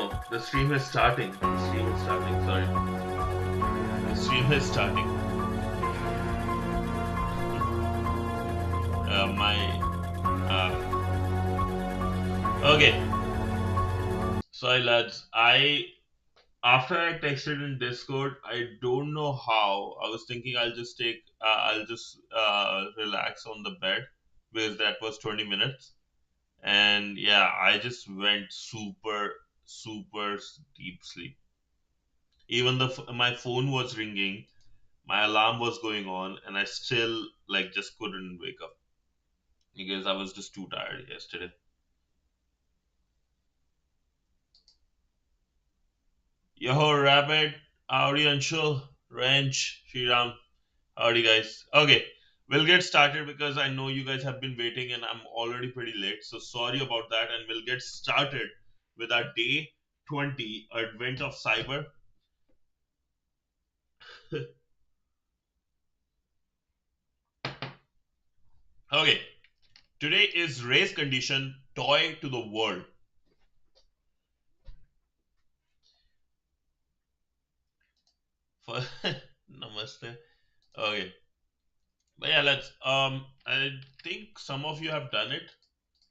no. The stream is starting. The stream is starting. Sorry. The stream is starting. Okay. Sorry, lads. After I texted in Discord, I don't know how. I was thinking I'll just relax on the bed because that was 20 minutes. And yeah, I just went super deep sleep. Even my phone was ringing, my alarm was going on, and I still like just couldn't wake up because I was just too tired yesterday. Yo, Rabbit, howdy, Anshul, Wrench, Shriram, howdy, guys. Okay, we'll get started because I know you guys have been waiting and I'm already pretty late. So sorry about that, and we'll get started with our day 20 Advent of Cyber. Okay, today is race condition toy to the world. For Namaste. Okay, but yeah, let's. I think some of you have done it.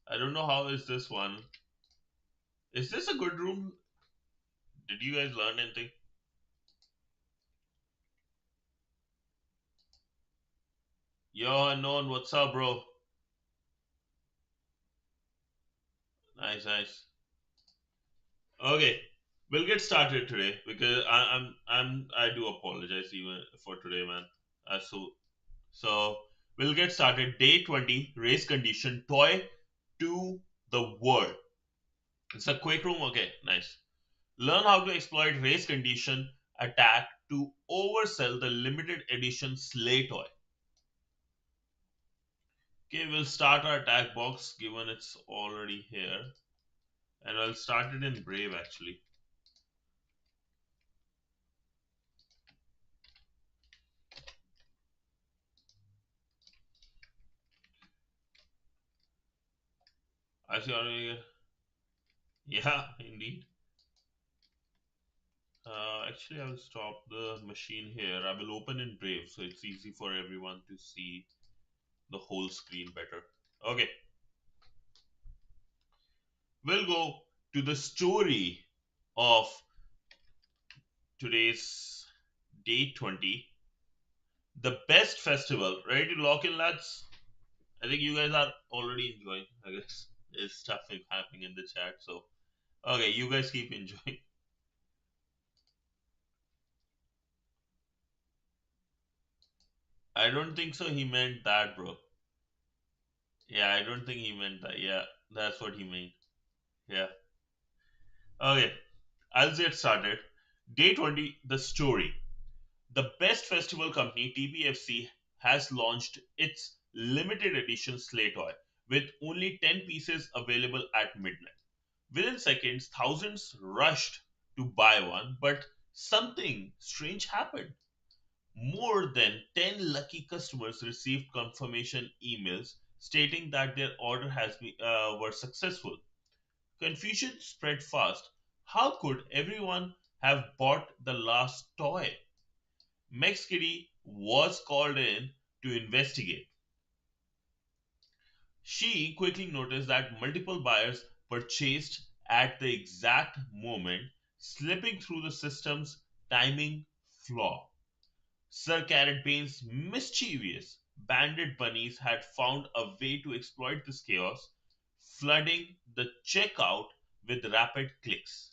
I don't know how is this one. Is this a good room? Did you guys learn anything? Yo, unknown, what's up, bro? Nice, nice. Okay, we'll get started today because I do apologize even for today, man. So we'll get started. Day 20, race condition, toy to the world. It's a quick room. Okay, nice. Learn how to exploit race condition attack to oversell the limited edition SleighToy. Okay, we'll start our attack box given it's already here. And I'll start it in Brave actually. I see already. Yeah, indeed. Actually, I will stop the machine here. I will open in Brave so it's easy for everyone to see the whole screen better. Okay, we'll go to the story of today's day 20. The best festival. Ready to lock in, lads? I think you guys are already enjoying. I guess there's stuff happening in the chat. So, okay, you guys keep enjoying. I don't think so. He meant that, bro. Yeah, I don't think he meant that. Yeah, that's what he meant. Yeah. Okay, I'll get started. Day 20, the story. The best festival company, TBFC, has launched its limited edition SleighToy with only 10 pieces available at midnight. Within seconds, thousands rushed to buy one, but something strange happened. More than 10 lucky customers received confirmation emails stating that their order were successful. Confusion spread fast. How could everyone have bought the last toy? MexKitty was called in to investigate. She quickly noticed that multiple buyers purchased at the exact moment, slipping through the system's timing flaw. Sir Carrot Bane's mischievous bandit bunnies had found a way to exploit this chaos, flooding the checkout with rapid clicks.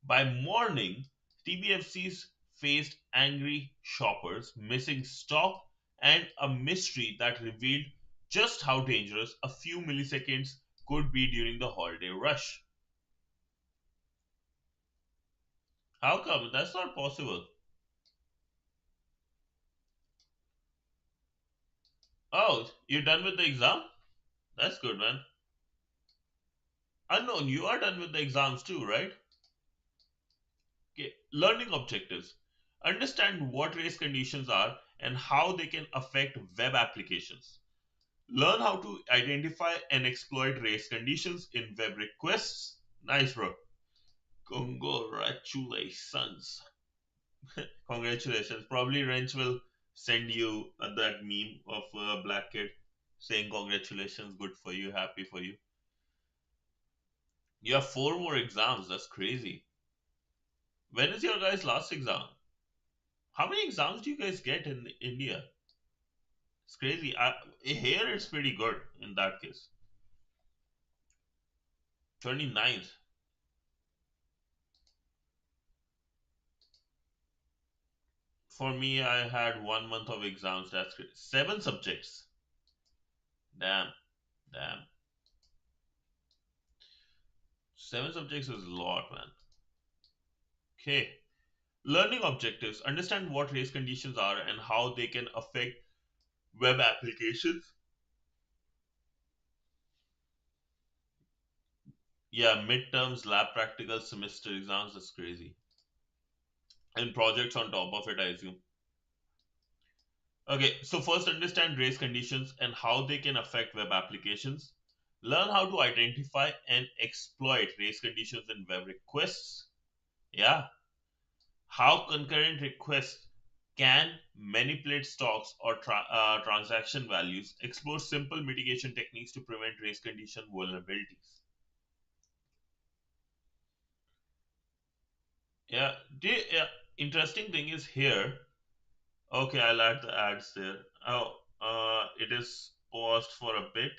By morning, TBFCs faced angry shoppers, missing stock, and a mystery that revealed just how dangerous a few milliseconds could be during the holiday rush. How come? That's not possible. Oh, you're done with the exam? That's good, man. Unknown, you are done with the exams too, right? Okay. Learning objectives. Understand what race conditions are and how they can affect web applications. Learn how to identify and exploit race conditions in web requests. Nice, bro. Congratulations. Congratulations. Probably Wrench will send you that meme of a black kid saying congratulations, good for you, happy for you. You have four more exams. That's crazy. When is your guys' last exam? How many exams do you guys get in India? It's crazy. Here it's pretty good in that case. 29th. For me, I had 1 month of exams. That's great. Seven subjects. Damn, damn. Seven subjects is a lot, man. Okay. Learning objectives. Understand what race conditions are and how they can affect web applications. Yeah, midterms, lab practical, semester exams. That's crazy. And projects on top of it, I assume. Okay, so first understand race conditions and how they can affect web applications. Learn how to identify and exploit race conditions in web requests. Yeah, how concurrent requests can manipulate stocks or transaction values. Explore simple mitigation techniques to prevent race condition vulnerabilities. Yeah, interesting thing is here. Okay, I'll add the ads there. Oh, it is paused for a bit.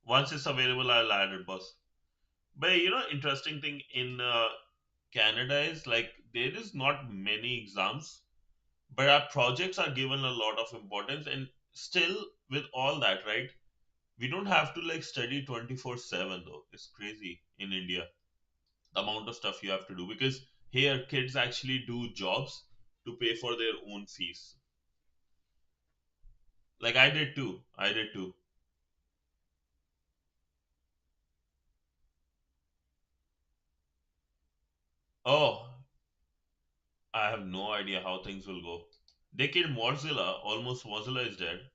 Once it's available, I'll add it, boss. But interesting thing in Canada is like there is not many exams, but our projects are given a lot of importance. And still, with all that, right, we don't have to like study 24/7 though. It's crazy in India the amount of stuff you have to do because here kids actually do jobs to pay for their own fees. Like I did too. I did too. Oh, I have no idea how things will go. They killed Mozilla. Almost Mozilla is dead.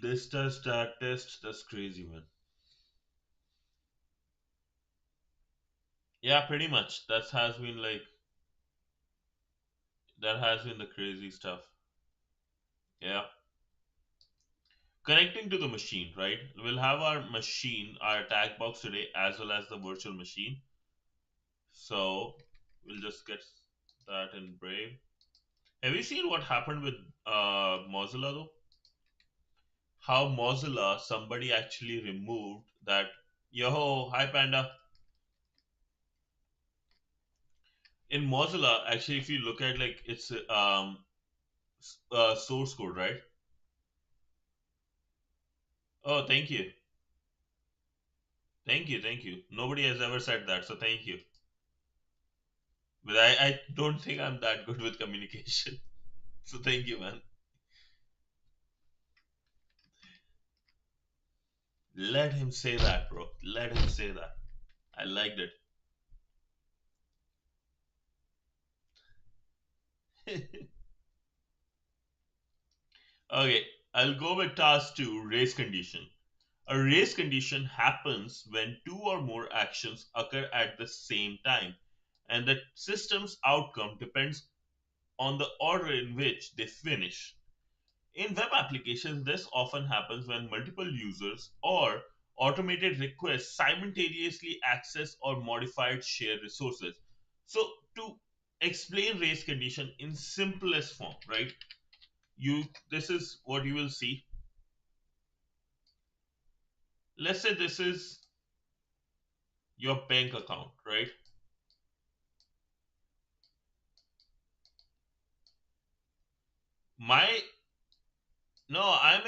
This test, that test, that's crazy, man. Yeah, pretty much. That has been the crazy stuff. Yeah. Connecting to the machine, right? We'll have our machine, our tag box today, as well as the virtual machine. So we'll just get that in Brave. Have you seen what happened with Mozilla though? How Mozilla, somebody actually removed that. Yo, hi Panda. In Mozilla, actually, if you look at like its source code, right? Oh, thank you. Thank you, thank you. Nobody has ever said that, so thank you. But I don't think I'm that good with communication. So thank you, man. Let him say that, bro. Let him say that. I liked it. Okay, I'll go with task two, race condition. A race condition happens when two or more actions occur at the same time, and the system's outcome depends on the order in which they finish. In web applications, this often happens when multiple users or automated requests simultaneously access or modify shared resources. So, to explain race condition in simplest form, right? You This is what you will see. Let's say this is your bank account, right? My No, I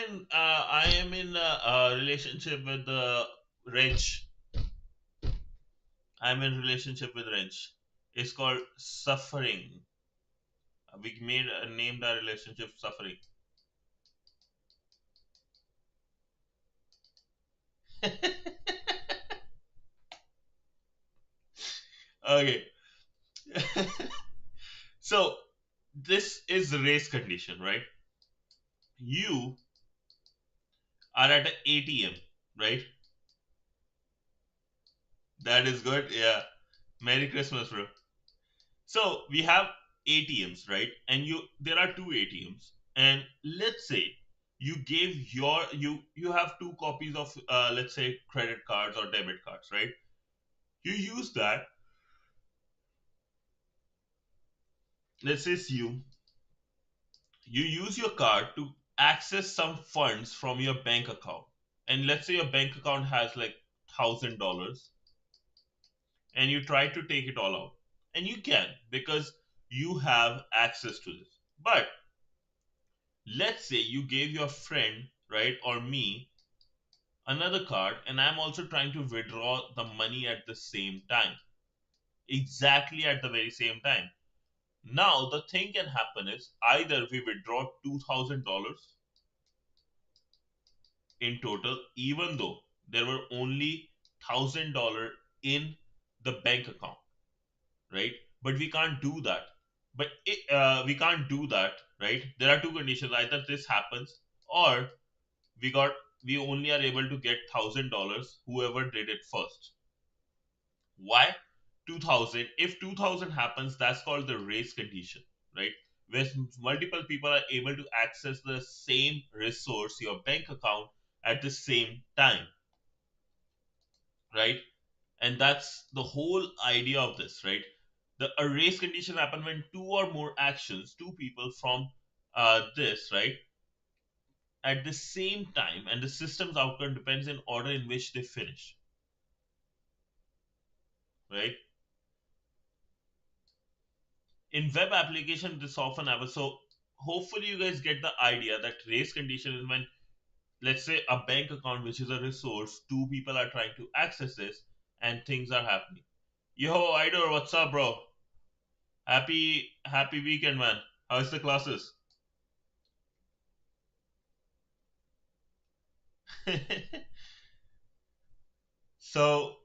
am in a relationship with Wrench. I'm in relationship with Wrench. It's called suffering. We made named our relationship suffering. Okay. So this is the race condition, right? You are at an ATM, right? That is good. Yeah. Merry Christmas, bro. So we have ATMs, right? And there are two ATMs. And let's say you have two copies of let's say credit cards or debit cards, right? You use that. Let's say it's you use your card to access some funds from your bank account. And let's say your bank account has like $1,000 and you try to take it all out. And you can because you have access to this. But let's say you gave your friend, right, or me another card, and I'm also trying to withdraw the money at the same time. Exactly at the very same time. Now, the thing can happen is either we withdraw $2,000 in total, even though there were only $1,000 in the bank account, right? But we can't do that. We can't do that, right? There are two conditions. Either this happens, or we got we only are able to get $1,000 whoever did it first. Why 2000? If 2000 happens, that's called the race condition, right? Where multiple people are able to access the same resource, your bank account, at the same time, right? And that's the whole idea of this, right? The a race condition happen when two or more actions, two people from this, right, at the same time, and the system's outcome depends in order in which they finish, right? In web application, this often happens. So hopefully you guys get the idea that race condition is when, let's say, a bank account, which is a resource, two people are trying to access this and things are happening. Yo, Idor, what's up, bro? Happy weekend, man. How's the classes? So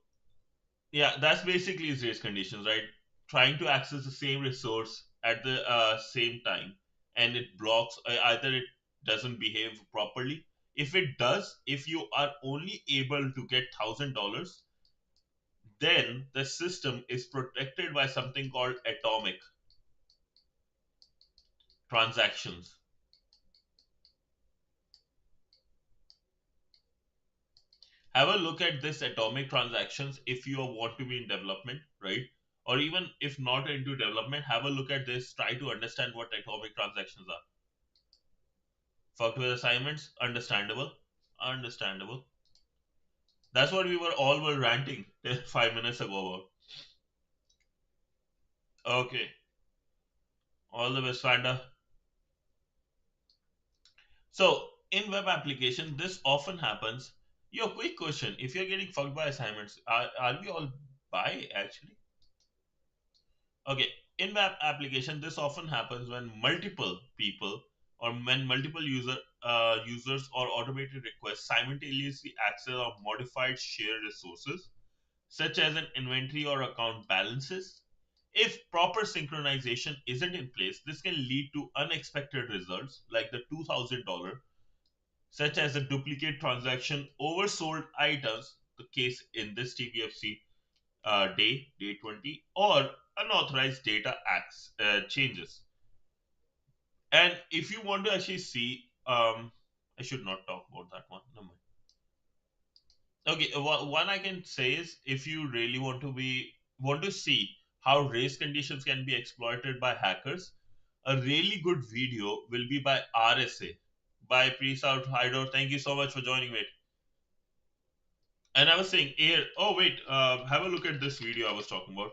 yeah, that's basically its race conditions, right? Trying to access the same resource at the same time, and it blocks, either it doesn't behave properly. If it does, if you are only able to get $1,000, then the system is protected by something called atomic transactions. Have a look at this atomic transactions if you want to be in development, right? Or even if not into development, have a look at this, try to understand what atomic transactions are. Fucked with assignments, understandable. Understandable. That's what we were ranting 5 minutes ago about. Okay, all the best, Fanda. So in web application, this often happens. Yo, quick question: if you're getting fucked by assignments, are we all by actually? Okay, in web application, this often happens when multiple people or when multiple users or automated requests simultaneously access or modified shared resources, such as an inventory or account balances. If proper synchronization isn't in place, this can lead to unexpected results like the $2,000, such as a duplicate transaction, oversold items, the case in this TBFC day 20, or unauthorized data acts changes. And if you want to actually see, I should not talk about that one. No mind. Okay, one I can say is if you really want to see how race conditions can be exploited by hackers, a really good video will be by RSA, by Peace Out Hideout. Thank you so much for joining me. And I was saying, here, oh wait, have a look at this video I was talking about.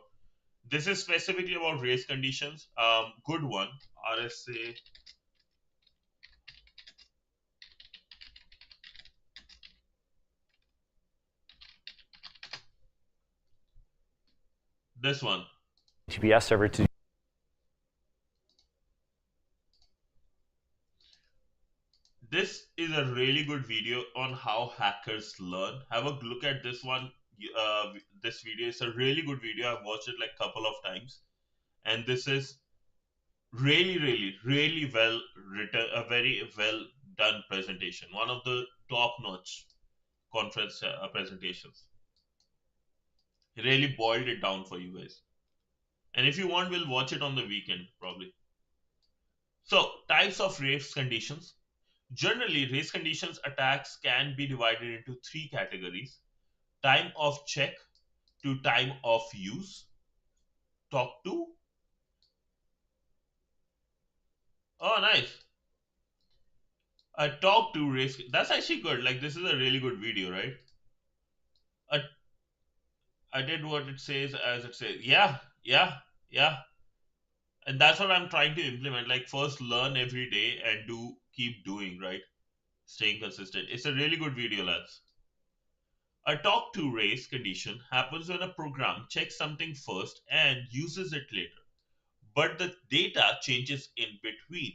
This is specifically about race conditions. Good one, RSA. This one. HTTPS server to This is a really good video on how hackers learn. Have a look at this one. This video is a really good video. I've watched it like a couple of times, and this is Really well written, a very well done presentation. One of the top notch conference presentations. He really boiled it down for you guys. And if you want, we'll watch it on the weekend probably. So, types of race conditions. Generally, race conditions attacks can be divided into three categories: time of check to time of use, talk to. Oh, nice. A talk to race. That's actually good. Like, this is a really good video, right? A, I did what it says as it says. Yeah, yeah, yeah. And that's what I'm trying to implement. Like, first learn every day and keep doing, right? Staying consistent. It's a really good video, lads. A talk to race condition happens when a program checks something first and uses it later, but the data changes in between.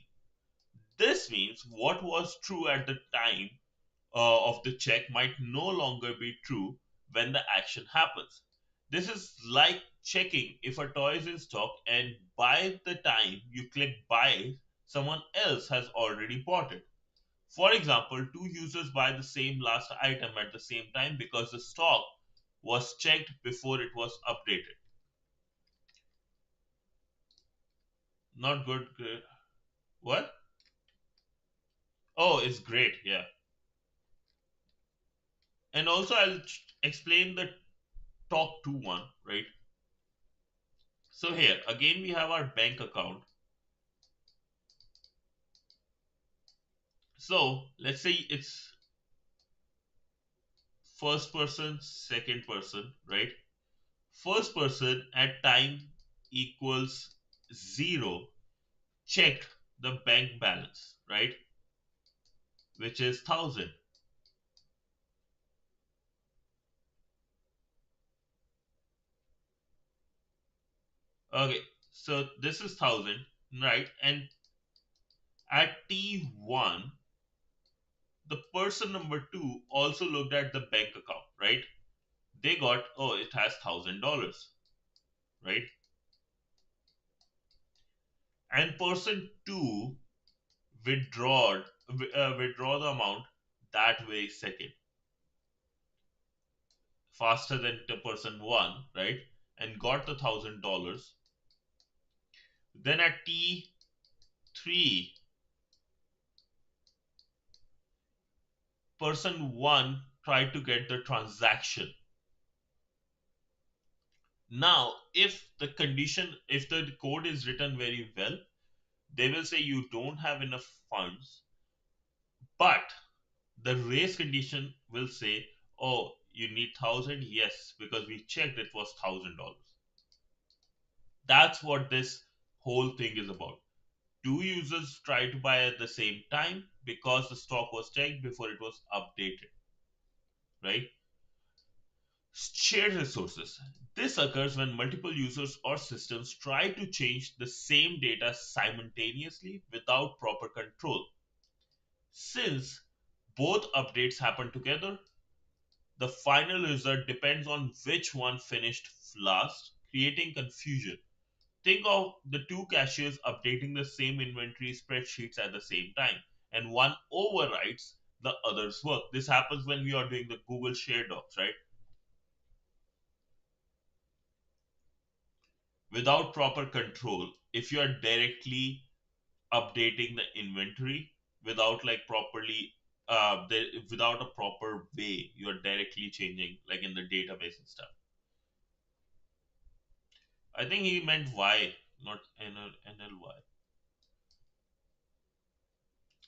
This means what was true at the time of the check might no longer be true when the action happens. This is like checking if a toy is in stock, and by the time you click buy, someone else has already bought it. For example, two users buy the same last item at the same time because the stock was checked before it was updated. Not good. What? Oh, it's great. Yeah. And also, I'll explain the talk to one, right? So, here again, we have our bank account. So, let's say it's first person, second person, right? First person at time equals 0 checked the bank balance, right? Which is 1000. Okay, so this is 1000, right? And at T1, the person number 2 also looked at the bank account, right? They got, oh, it has $1000, right? And person 2 withdraw the amount that very second, faster than the person 1, right? And got the $1000. Then at T3, person 1 tried to get the transaction. Now, if the code is written very well, they will say you don't have enough funds, but the race condition will say, oh, you need 1000, yes, because we checked it was $1000. That's what this whole thing is about. Two users try to buy at the same time because the stock was checked before it was updated, right? Shared resources. This occurs when multiple users or systems try to change the same data simultaneously without proper control. Since both updates happen together, the final result depends on which one finished last, creating confusion. Think of the two cashiers updating the same inventory spreadsheets at the same time, and one overwrites the other's work. This happens when we are doing the Google Share Docs, right? Without proper control, if you are directly updating the inventory without like properly without a proper way, you are directly changing like in the database and stuff. I think he meant y, not NLY.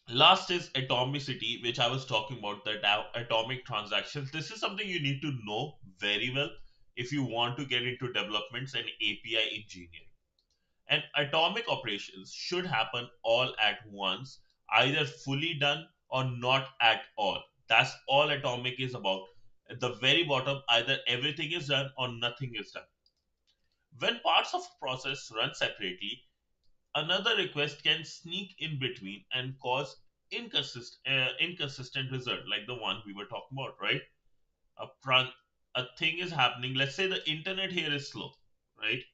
Last is atomicity, which I was talking about, that atomic transactions. This is something you need to know very well if you want to get into developments and API engineering. And atomic operations should happen all at once, either fully done or not at all. That's all atomic is about. At the very bottom, either everything is done or nothing is done. When parts of a process run separately, another request can sneak in between and cause inconsistent result, like the one we were talking about, right? A, a thing is happening. Let's say the internet here is slow, right?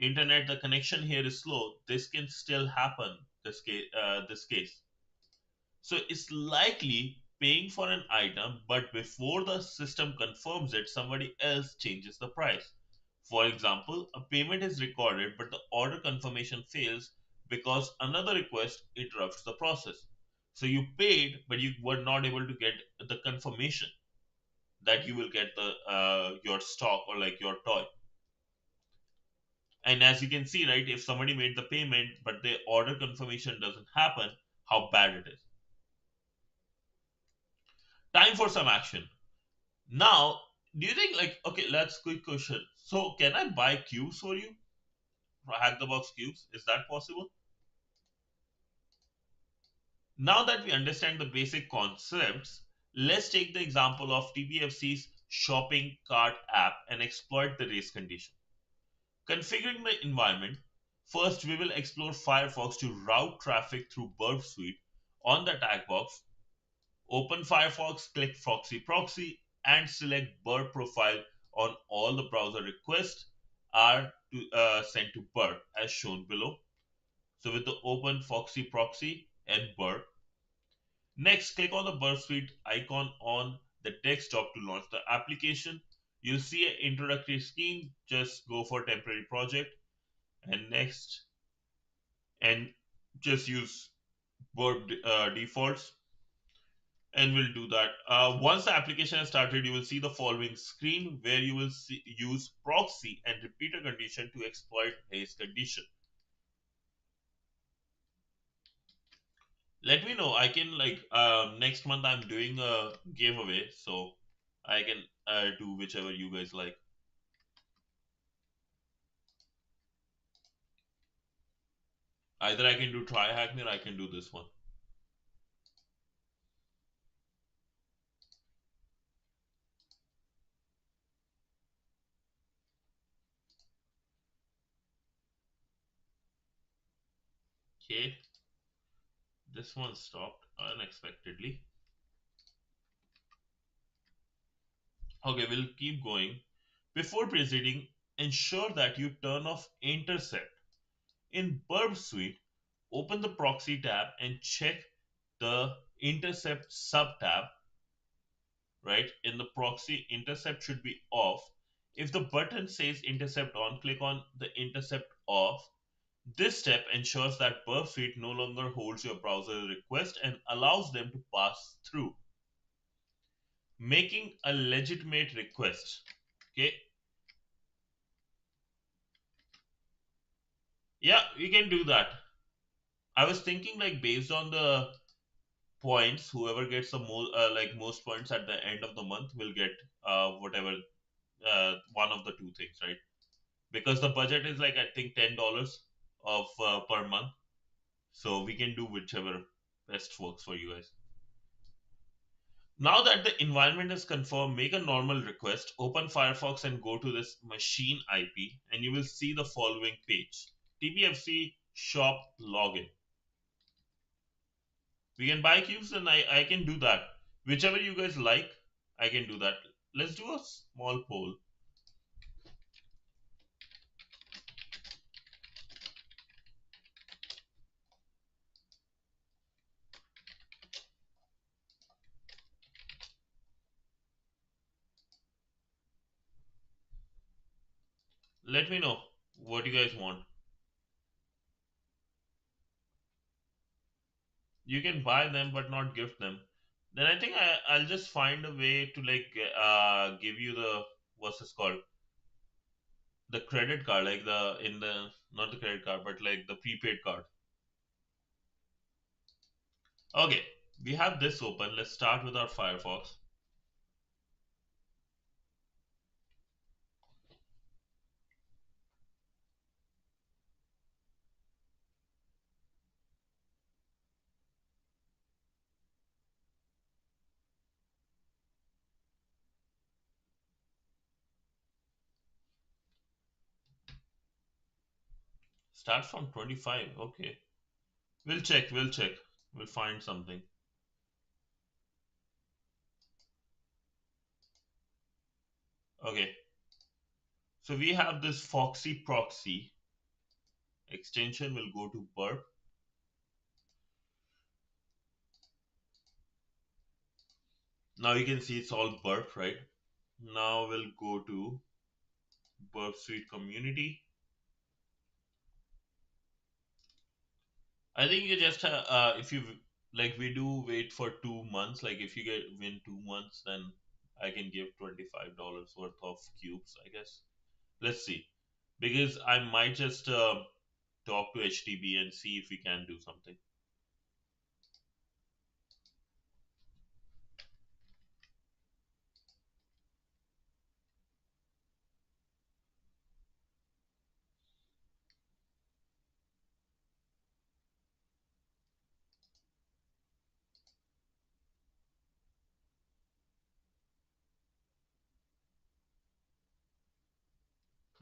internet, the connection here is slow, this can still happen. This case. So it's likely paying for an item, but before the system confirms it, somebody else changes the price. For example, a payment is recorded, but the order confirmation fails because another request interrupts the process. So you paid, but you were not able to get the confirmation that you will get the your stock or like your toy. And as you can see, right, if somebody made the payment but the order confirmation doesn't happen, how bad it is. Time for some action. Now, do you think like okay, let's quick question. So can I buy cubes for you? Hack the box cubes? Is that possible? Now that we understand the basic concepts, let's take the example of TBFC's shopping cart app and exploit the race condition. Configuring the environment, first we will explore Firefox to route traffic through Burp Suite. On the tag box, open Firefox, click Proxy, and select Burp Profile on all the browser requests are sent to Burp as shown below. So with the open Foxy Proxy and Burp, next click on the Burp Suite icon on the desktop to launch the application. You'll see an introductory screen. Just go for temporary project and next, and just use Burp defaults, and we'll do that. Once the application has started, you will see the following screen where you will use proxy and repeater condition to exploit haze condition. Let me know. I can like next month I'm doing a giveaway, so I can do whichever you guys like. Either I can do TryHackMe or I can do this one. Okay, this one stopped unexpectedly. Okay, we'll keep going. Before proceeding, ensure that you turn off intercept. In Burp Suite, open the proxy tab and check the intercept sub tab, right? In the proxy, intercept should be off. If the button says intercept on, click on the intercept off. This step ensures that Burp Suite no longer holds your browser request and allows them to pass through, making a legitimate request. Okay, yeah, we can do that. I was thinking like based on the points, whoever gets the most most points at the end of the month will get whatever one of the two things, right? Because the budget is like I think $10 of per month, so we can do whichever best works for you guys. Now that the environment is confirmed, make a normal request, open Firefox and go to this machine IP, and you will see the following page: TBFC shop login. We can buy cubes, and I can do that. Whichever you guys like, I can do that. Let's do a small poll. Let me know what you guys want. You can buy them but not gift them. Then I think I'll just find a way to like give you the what's this called, the credit card, like the in the not the credit card but like the prepaid card. Okay, we have this open. Let's start with our Firefox. Start from 25. Okay, we'll check, we'll find something. Okay, so we have this Foxy proxy. Extension will go to burp. Now you can see it's all burp, right? Now we'll go to burp suite community. I think you just if you like we do wait for 2 months. Like if you get win 2 months, then I can give $25 worth of cubes. I guess. Let's see, because I might just talk to HTB and see if we can do something.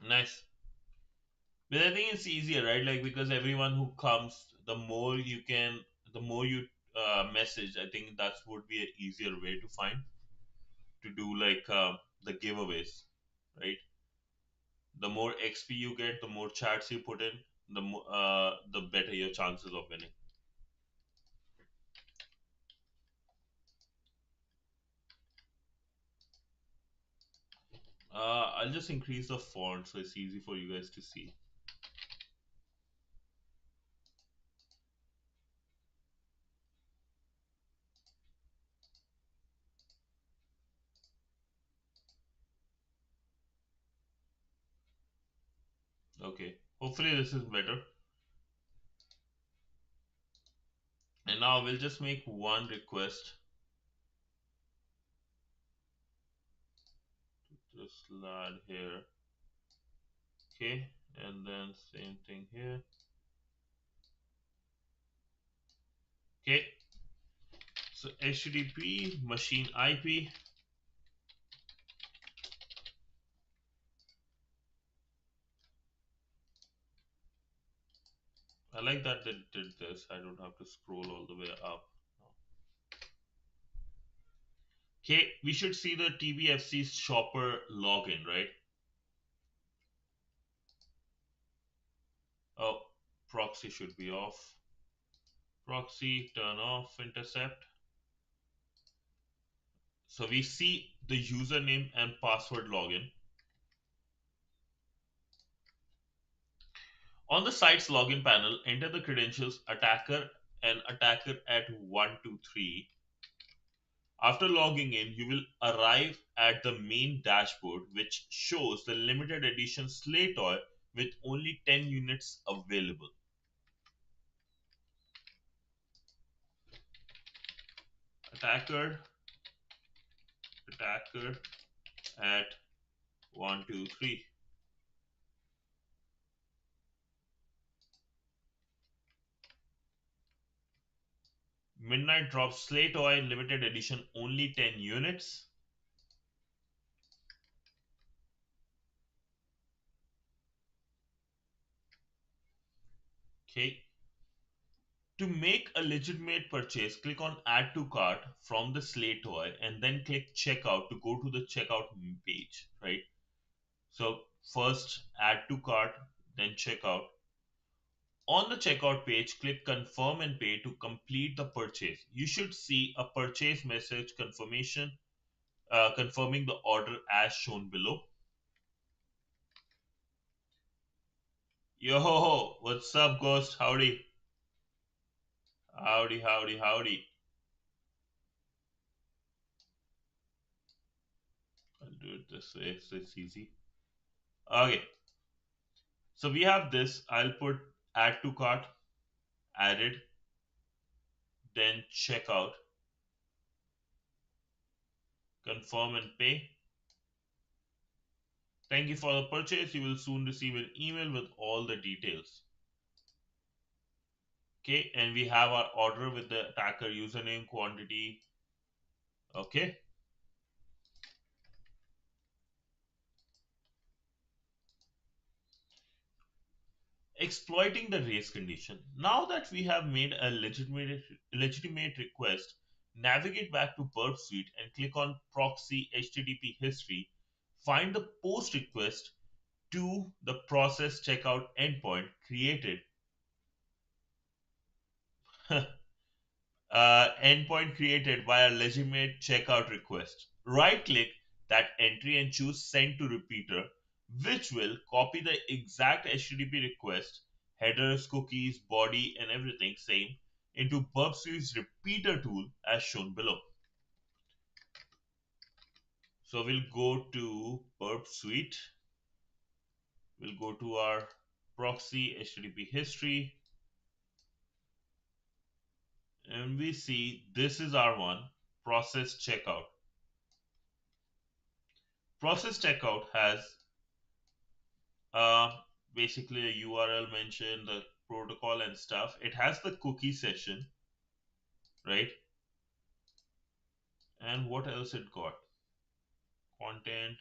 Nice. But I think it's easier, right? Like because everyone who comes, the more you message. I think that would be an easier way to find to do like the giveaways, right? The more XP you get, the more chats you put in, the better your chances of winning. I'll just increase the font so it's easy for you guys to see. Okay, hopefully this is better. And now we'll just make one request. Just add here. Okay, and then same thing here. Okay, so HTTP machine IP. I like that they did this. I don't have to scroll all the way up. Okay, we should see the TBFC shopper login, right? Oh, proxy should be off. Proxy, turn off, intercept. So we see the username and password login. On the site's login panel, enter the credentials attacker and attacker at 123. After logging in, you will arrive at the main dashboard, which shows the limited edition SleighToy with only 10 units available. Attacker at 123. Midnight drops SleighToy limited edition, only 10 units. Okay. To make a legitimate purchase, click on Add to Cart from the SleighToy and then click Checkout to go to the checkout page, right? So first Add to Cart, then Checkout. On the checkout page, click Confirm and Pay to complete the purchase. You should see a purchase message confirmation confirming the order as shown below. Yo ho ho, what's up, Ghost? Howdy. Howdy, howdy, howdy. I'll do it this way so it's easy. Okay, so we have this. I'll put add to cart, added, then checkout, confirm and pay. Thank you for the purchase. You will soon receive an email with all the details. Okay, and we have our order with the attacker username, quantity. Okay. Exploiting the race condition. Now that we have made a legitimate request, navigate back to Burp Suite and click on Proxy HTTP History. Find the post request to the process checkout endpoint created endpoint created via legitimate checkout request. Right click that entry and choose send to repeater, which will copy the exact HTTP request, headers, cookies, body, and everything same into Burp Suite's repeater tool as shown below. So we'll go to Burp Suite. We'll go to our proxy HTTP history, and we see this is our one, process checkout. Process checkout has uh, basically a URL mentioned, the protocol and stuff. It has the cookie session, right? And what else it got? Content,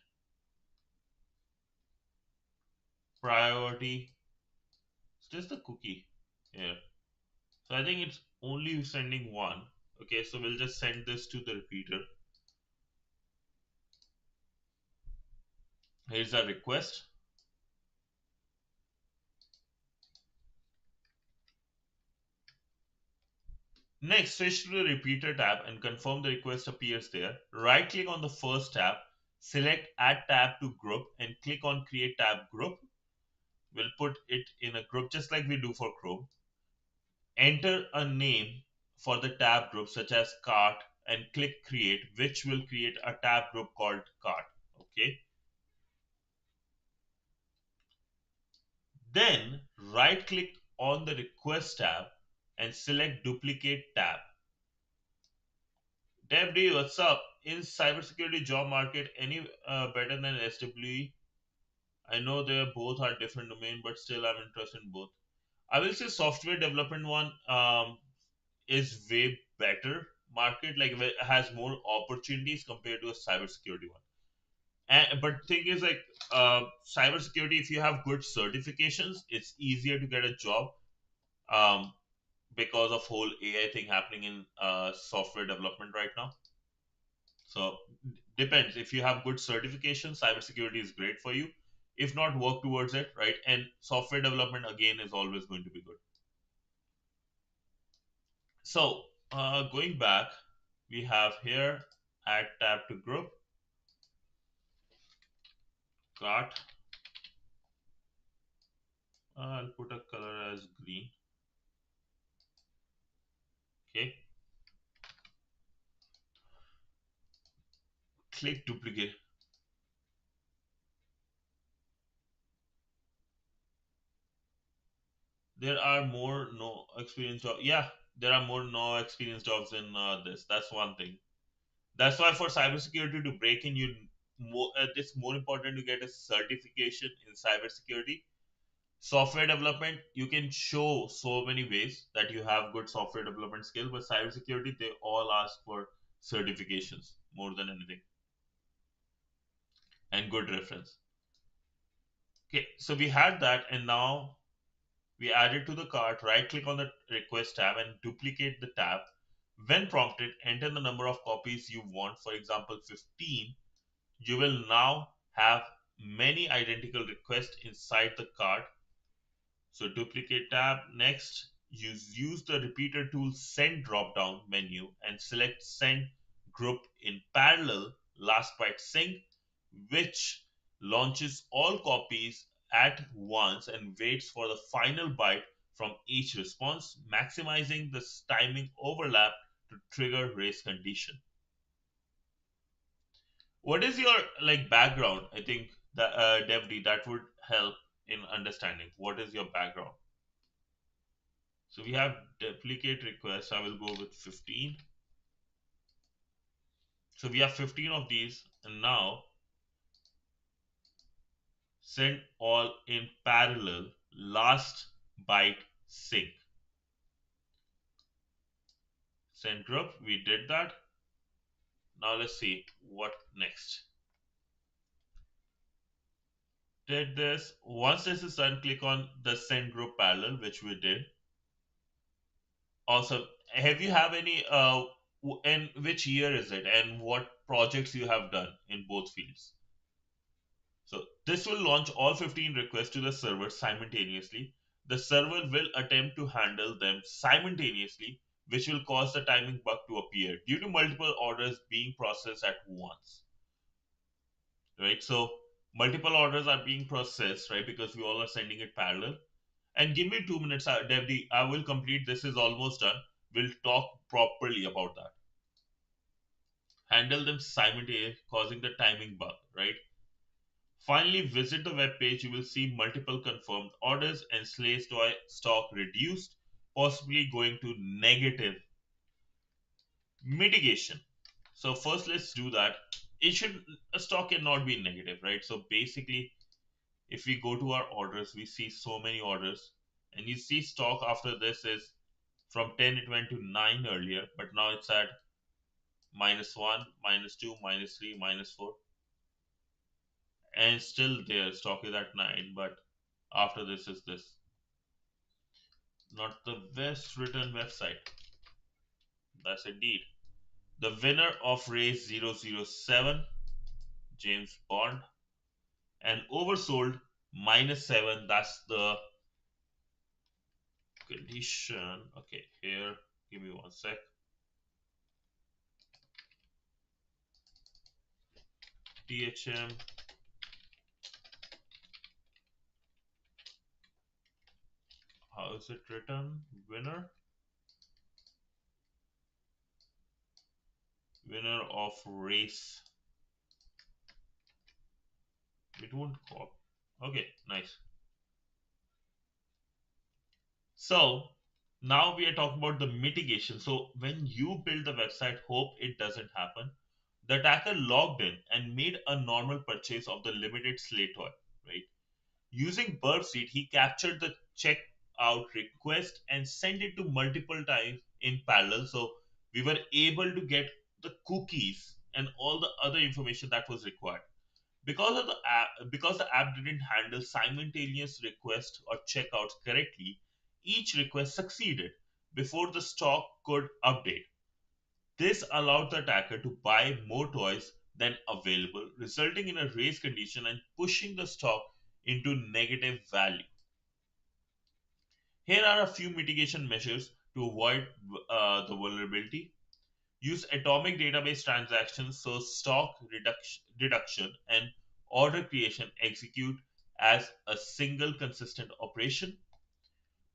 priority. It's just the cookie here. So I think it's only sending one. Okay, so we'll just send this to the repeater. Here's our request. Next, switch to the repeater tab and confirm the request appears there. Right click on the first tab, select add tab to group and click on create tab group. We'll put it in a group just like we do for Chrome. Enter a name for the tab group such as cart and click create, which will create a tab group called cart. Okay. Then right click on the request tab and select duplicate tab. Dev D, what's up? Is cybersecurity job market any better than SWE? I know they both are different domain, but still I'm interested in both. I will say software development one is way better market, like has more opportunities compared to a cybersecurity one. And but thing is like cybersecurity, if you have good certifications, it's easier to get a job um, because of whole AI thing happening in software development right now. So depends. If you have good certification, cybersecurity is great for you. If not, work towards it, right? And software development again is always going to be good. So going back, we have here add tab to group, cart. I'll put a color as green. Okay. Click duplicate. There are more no experience jobs. Yeah, there are more no experience jobs in this. That's one thing. That's why for cybersecurity to break in, it's more important to get a certification in cybersecurity. Software development, you can show so many ways that you have good software development skill, but cybersecurity, they all ask for certifications more than anything and good reference. Okay, so we had that, and now we add it to the cart, right click on the request tab and duplicate the tab. When prompted, enter the number of copies you want, for example 15. You will now have many identical requests inside the cart. So duplicate tab. Next, use the repeater tool send drop down menu and select send group in parallel last byte sync, which launches all copies at once and waits for the final byte from each response, maximizing the timing overlap to trigger race condition. What is your like background? I think that DevD, that would help in understanding what is your background. So we have duplicate requests. I will go with 15. So we have 15 of these, and now send all in parallel last byte sync. Send group, we did that. Now let's see what next. Did this. Once this is done, click on the send group parallel, which we did. Awesome. Have you have any and which year is it and what projects you have done in both fields? So this will launch all 15 requests to the server simultaneously. The server will attempt to handle them simultaneously, which will cause the timing bug to appear due to multiple orders being processed at once. Right? So multiple orders are being processed, right? Because we all are sending it parallel. And give me 2 minutes, Devdi. I will complete. This is almost done. We'll talk properly about that. Handle them simultaneously, causing the timing bug, right? Finally, visit the web page. You will see multiple confirmed orders and SleighToy stock reduced, possibly going to negative. Mitigation. So first, let's do that. It should A stock cannot be negative, right? So basically, if we go to our orders, we see so many orders, and you see stock after this is from 10 it went to 9 earlier, but now it's at -1, -2, -3, -4, and still there stock is at 9, but after this is this. Not the best written website. That's indeed. The winner of race 007, James Bond, and oversold -7. That's the condition. Okay, here, give me one sec. THM, how is it written? Winner of race. It won't call. Okay, nice. So now we are talking about the mitigation. So when you build the website, hope it doesn't happen. The attacker logged in and made a normal purchase of the limited SleighToy, right? Using Burpseed, he captured the checkout request and sent it to multiple times in parallel. So we were able to get the cookies and all the other information that was required. Because the app didn't handle simultaneous requests or checkouts correctly, each request succeeded before the stock could update. This allowed the attacker to buy more toys than available, resulting in a race condition and pushing the stock into negative value. Here are a few mitigation measures to avoid the vulnerability. Use atomic database transactions so stock deduction and order creation execute as a single consistent operation.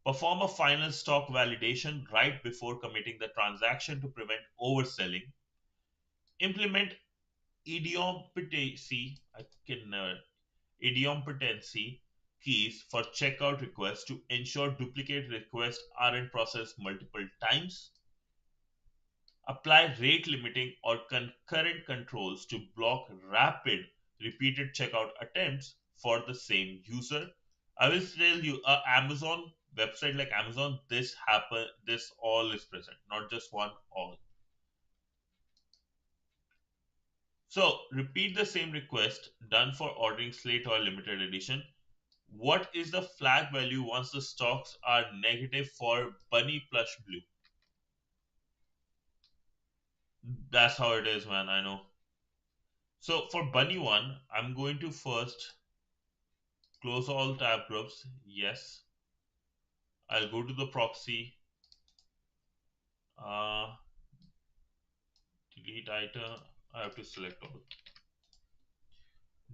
Perform a final stock validation right before committing the transaction to prevent overselling. Implement idiompotence, I can never, idiompotence keys for checkout requests to ensure duplicate requests aren't processed multiple times. Apply rate limiting or concurrent controls to block rapid repeated checkout attempts for the same user. I will tell you, Amazon website like Amazon, this all is present, not just one, all. So repeat the same request done for ordering SleighToy limited edition. What is the flag value once the stocks are negative for Bunny Plush Blue? That's how it is, man. I know. So for Bunny one, I'm going to first close all tab groups. Yes. I'll go to the proxy. Uh, Delete item. I have to select all.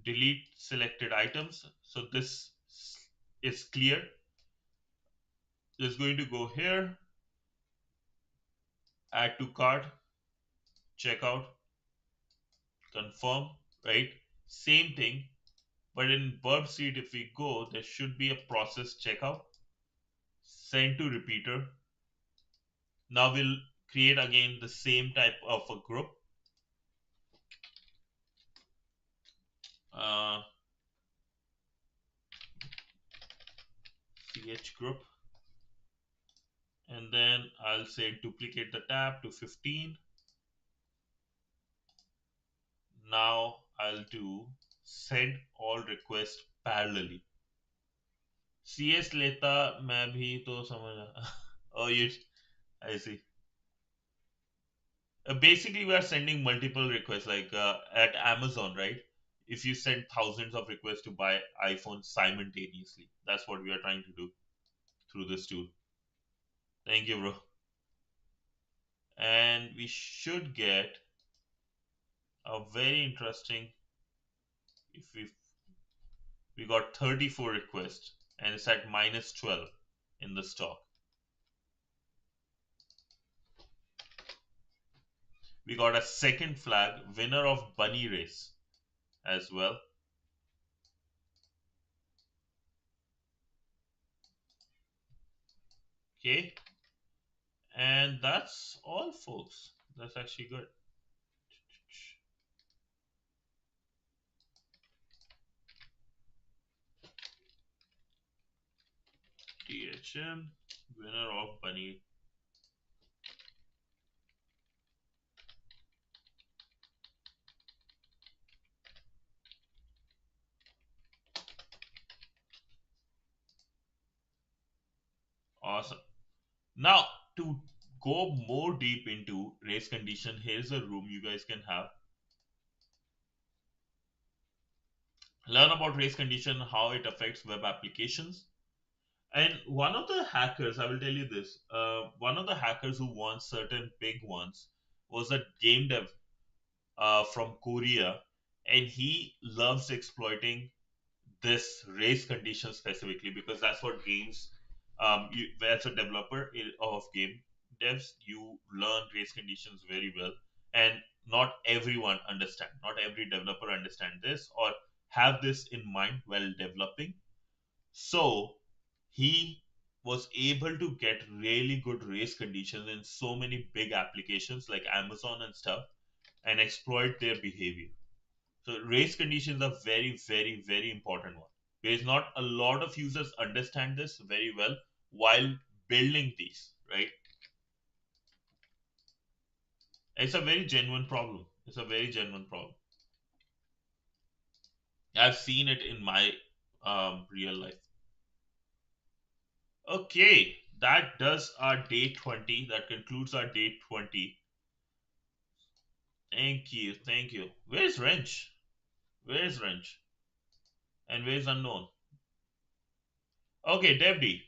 Delete selected items. So this is clear. It's going to go here. Add to cart. Checkout. Confirm. Right. Same thing. But in burp seed, if we go, there should be a process checkout. Send to repeater. Now we'll create again the same type of a group. Uh, ch group, and then I'll say duplicate the tab to 15. Now I'll do send all requests parallelly. CS लेता मैं भी तो समझ oh you I see. Basically we are sending multiple requests like at Amazon, right? if you send thousands of requests to buy iPhones simultaneously. That's what we are trying to do through this tool. Thank you, bro. And we should get a very interesting, if we got 34 requests and it's at minus 12 in the stock. We got a second flag, winner of bunny race as well. Okay, and that's all, folks. That's actually good. THM, winner of bunny. Awesome. Now, to go more deep into race condition, here's a room you guys can have. Learn about race condition, how it affects web applications. And one of the hackers, I will tell you this, one of the hackers who won certain big ones was a game dev from Korea, and he loves exploiting this race condition specifically because that's what games, as a developer of game devs, you learn race conditions very well, and not everyone understand, not every developer understand this or have this in mind while developing. So he was able to get really good race conditions in so many big applications like Amazon and stuff and exploit their behavior. So race conditions are very, very, very important one. Because not a lot of users understand this very well while building these, right? It's a very genuine problem. It's a very genuine problem. I've seen it in my real life. Okay, that does our day 20. That concludes our day 20. Thank you, thank you. Where's Wrench? Where's Wrench? And where's Unknown? Okay, Devdi.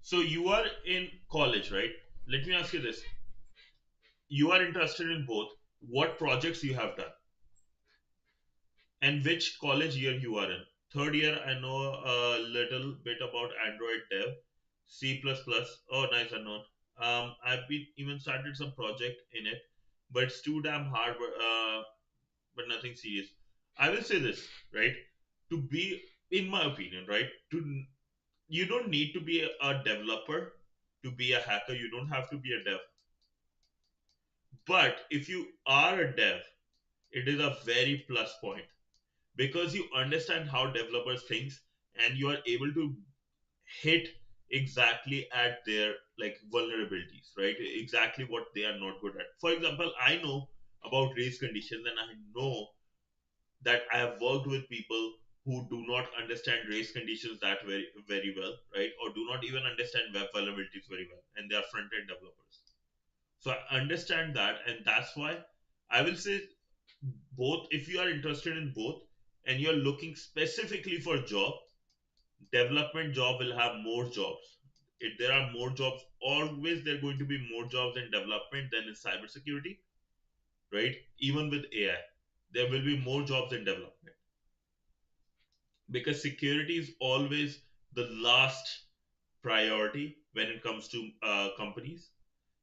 So you are in college, right? Let me ask you this. You are interested in both. What projects you have done? And which college year you are in? Third year, I know a little bit about Android dev, C++. Oh, nice, Unknown. I've been even started some project in it, but it's too damn hard, but nothing serious. I will say this, right? To be, in my opinion, right? To You don't need to be a developer to be a hacker. You don't have to be a dev. But if you are a dev, it is a very plus point because you understand how developers think and you are able to hit exactly at their like vulnerabilities, right? Exactly what they are not good at. For example, I know about race conditions and I know that I have worked with people who do not understand race conditions that very well, right? Or do not even understand web vulnerabilities very well, and they are front end developers. So I understand that, and that's why I will say both. If you are interested in both, and you're looking specifically for job, development job will have more jobs. If there are more jobs, always there are going to be more jobs in development than in cybersecurity, right? Even with AI, there will be more jobs in development because security is always the last priority when it comes to companies.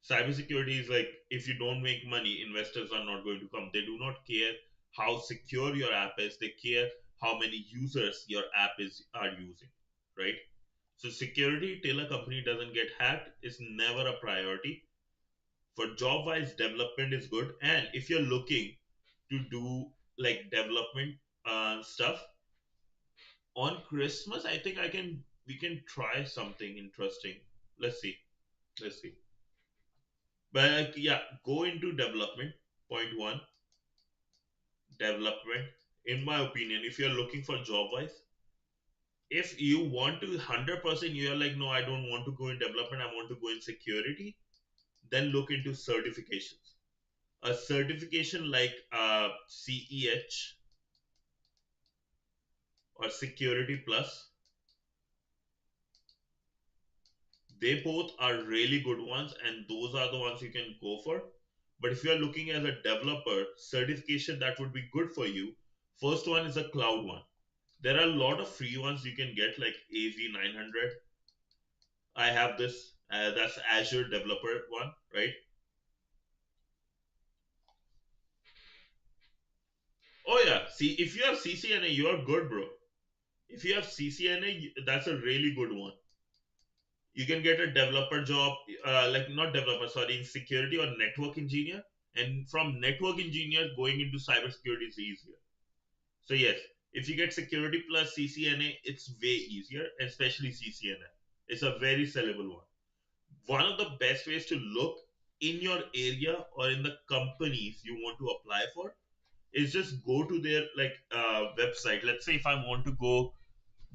Cybersecurity is like if you don't make money, investors are not going to come. They do not care how secure your app is, they care how many users your app is are using, right? So security till a company doesn't get hacked is never a priority. For job wise, development is good, and if you're looking to do like development stuff on Christmas, I think we can try something interesting. Let's see. Let's see. But yeah, go into development. Point one, development. In my opinion, if you're looking for job wise, if you want to 100%, you're like, no, I don't want to go in development, I want to go in security, then look into certifications. A certification like CEH, or Security Plus. They both are really good ones, and those are the ones you can go for. But if you're looking as a developer, certification that would be good for you, first one is a cloud one. There are a lot of free ones you can get, like AZ900. I have this, that's Azure developer one, right? Oh yeah, see, if you have CCNA, you're good, bro. If you have CCNA, that's a really good one. You can get a developer job, like not developer, sorry, in security or network engineer. And from network engineer going into cybersecurity is easier. So yes, if you get security plus CCNA, it's way easier, especially CCNA. It's a very sellable one. One of the best ways to look in your area or in the companies you want to apply for is just go to their website. Let's say if I want to go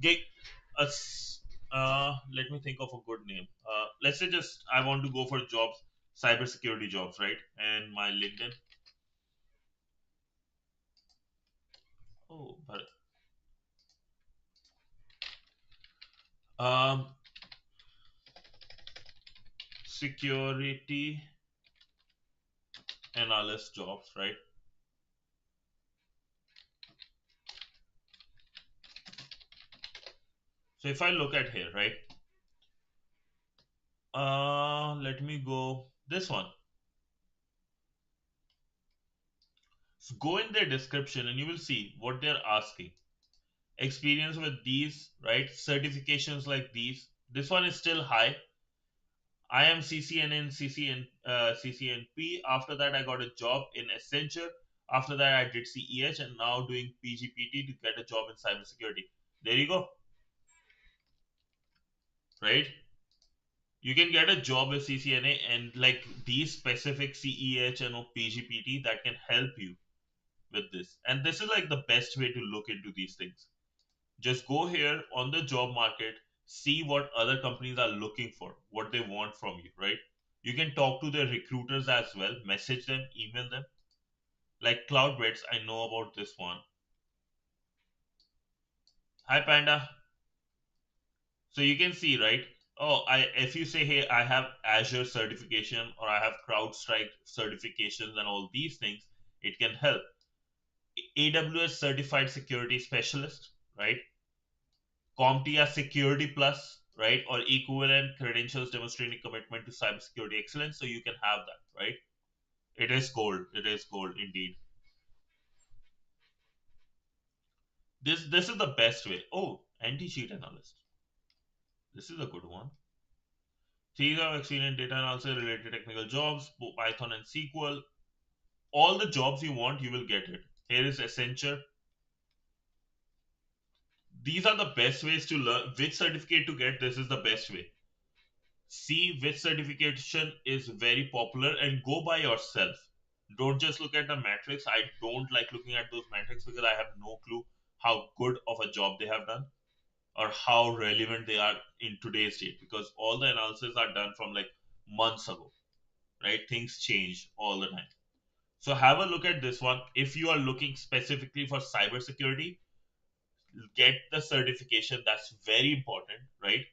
get a let me think of a good name. Let's say just I want to go for jobs, cybersecurity jobs, right? And my LinkedIn. Oh, but um, security analyst jobs, right? So if I look at here, right? Let me go this one. So go in their description and you will see what they're asking. Experience with these, right? Certifications like these. This one is still high. I am CCNN, CCNP. After that, I got a job in Accenture. After that, I did CEH and now doing PGPT to get a job in cybersecurity. There you go, right? You can get a job with CCNA and like these specific CEH and PGPT that can help you with this. And this is like the best way to look into these things. Just go here on the job market, see what other companies are looking for, what they want from you, right? You can talk to their recruiters as well, message them, email them. Like Cloudbreads, I know about this one. Hi Panda. So you can see, right? Oh, I if you say, hey, I have Azure certification or I have CrowdStrike certifications and all these things, it can help. AWS certified security specialist, right? CompTIA Security Plus, right, or equivalent credentials demonstrating commitment to cybersecurity excellence. So you can have that, right? It is gold. It is gold indeed. This is the best way. Oh, anti-cheat analyst. This is a good one. 3 years of experience data analysis related technical jobs, Python and SQL. All the jobs you want, you will get it. Here is Accenture. These are the best ways to learn which certificate to get. This is the best way. See which certification is very popular and go by yourself. Don't just look at the metrics. I don't like looking at those metrics because I have no clue how good of a job they have done or how relevant they are in today's date, because all the analysis are done from like months ago, right? Things change all the time. So have a look at this one. If you are looking specifically for cybersecurity, get the certification. That's very important, right?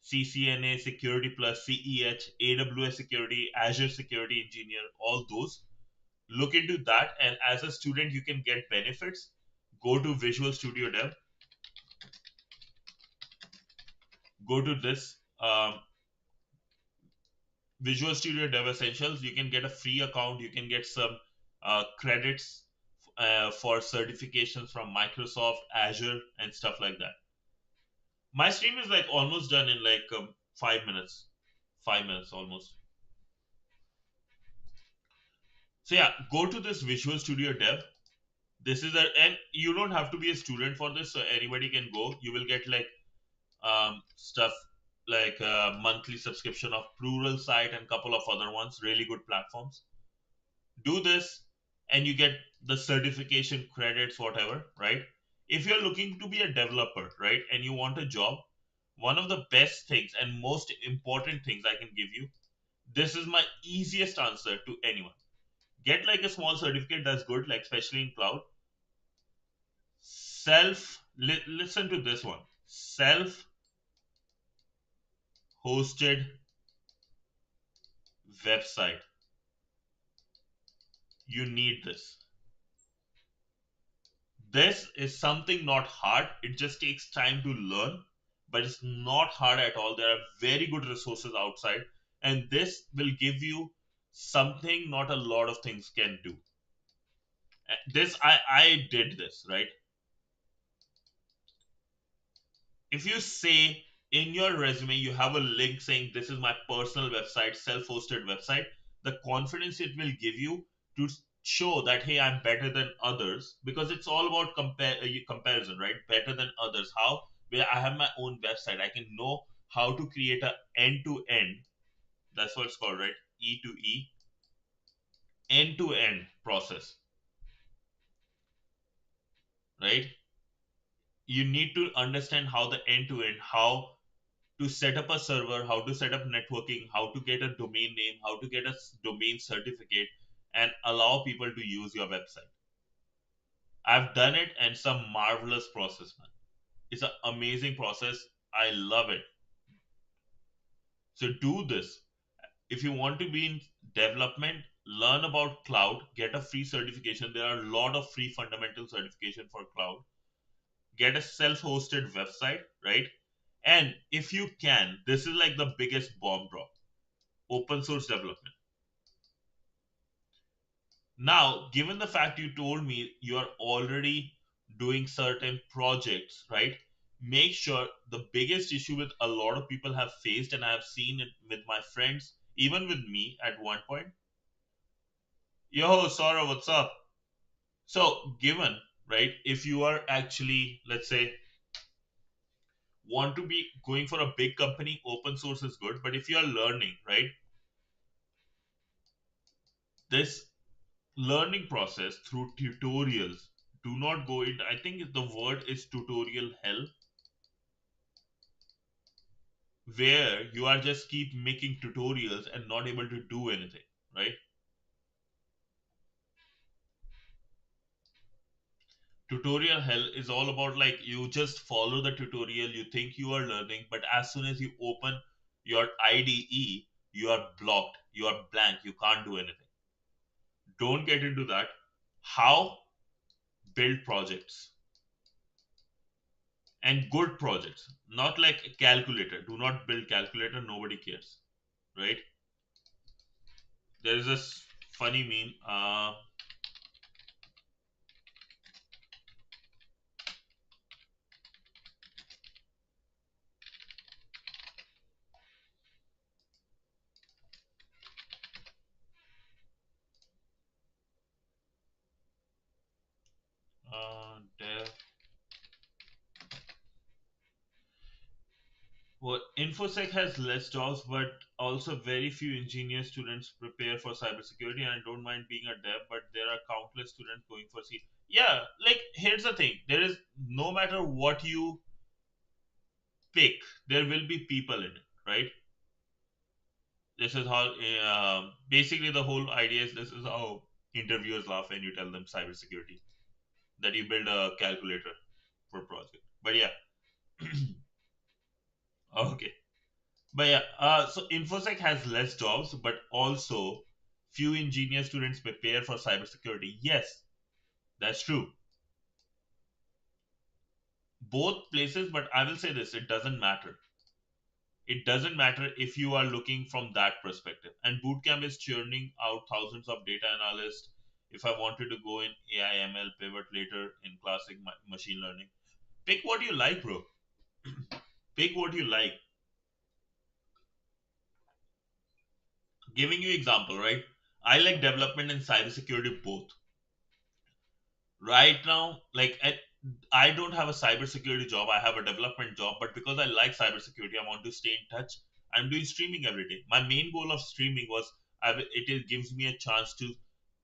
CCNA, Security Plus, CEH, AWS Security, Azure Security Engineer, all those. Look into that, and as a student, you can get benefits. Go to Visual Studio Dev, go to this Visual Studio Dev Essentials. You can get a free account, you can get some credits for certifications from Microsoft, Azure, and stuff like that. My stream is like almost done in like 5 minutes. 5 minutes almost. So yeah, go to this Visual Studio Dev. This is a, and you don't have to be a student for this, so anybody can go. You will get like stuff like a monthly subscription of Plural Site and couple of other ones, really good platforms. Do this, and you get the certification credits, whatever, right? If you're looking to be a developer, right, and you want a job, one of the best things and most important things I can give you, this is my easiest answer to anyone. Get like a small certificate that's good, like especially in cloud. Self Listen to this one. Self hosted website. You need this. This is something not hard. It just takes time to learn, but it's not hard at all. There are very good resources outside, and this will give you something not a lot of things can do. This I did this, right? If you say in your resume you have a link saying this is my personal website, self-hosted website, the confidence it will give you to show that hey, I'm better than others, because it's all about comparison, right? Better than others. How? Where I have my own website, I can know how to create a end to end, that's what it's called, right? E to E, end to end process, right? You need to understand how the end to end, how to set up a server, how to set up networking, how to get a domain name, how to get a domain certificate, and allow people to use your website. I've done it, and it's a marvelous process, man. It's an amazing process. I love it. So do this. If you want to be in development, learn about cloud, get a free certification. There are a lot of free fundamental certification for cloud. Get a self-hosted website, right? And if you can, this is like the biggest bomb drop. Open source development. Now, given the fact you told me you are already doing certain projects, right? Make sure the biggest issue with a lot of people have faced, and I have seen it with my friends, even with me at one point. Yo, Sora, what's up? So, given, right, if you are actually, let's say, want to be going for a big company, open source is good. But if you are learning, right, this learning process through tutorials, do not go in. I think the word is tutorial hell, where you are just keep making tutorials and not able to do anything, right? Tutorial hell is all about like you just follow the tutorial, you think you are learning, but as soon as you open your IDE, you are blocked, you are blank, you can't do anything. Don't get into that. How? Build projects, and good projects, not like calculator. Do not build calculator, nobody cares, right? There is this funny meme. Dev. Well, InfoSec has less jobs, but also very few engineer students prepare for cybersecurity. And I don't mind being a dev, but there are countless students going for C. Yeah, like here's the thing: there is, no matter what you pick, there will be people in it, right? This is how basically the whole idea is. This is how interviewers laugh when you tell them cybersecurity, that you build a calculator for project. But yeah, okay. But yeah, so InfoSec has less jobs, but also few engineer students prepare for cybersecurity. Yes, that's true. Both places, but I will say this: it doesn't matter. It doesn't matter if you are looking from that perspective. And Bootcamp is churning out thousands of data analysts. If I wanted to go in AI, ML, pivot later in classic machine learning, pick what you like, bro. Pick what you like. Giving you example, right? I like development and cybersecurity both. Right now, like I don't have a cybersecurity job. I have a development job, but because I like cybersecurity, I want to stay in touch. I'm doing streaming every day. My main goal of streaming was gives me a chance to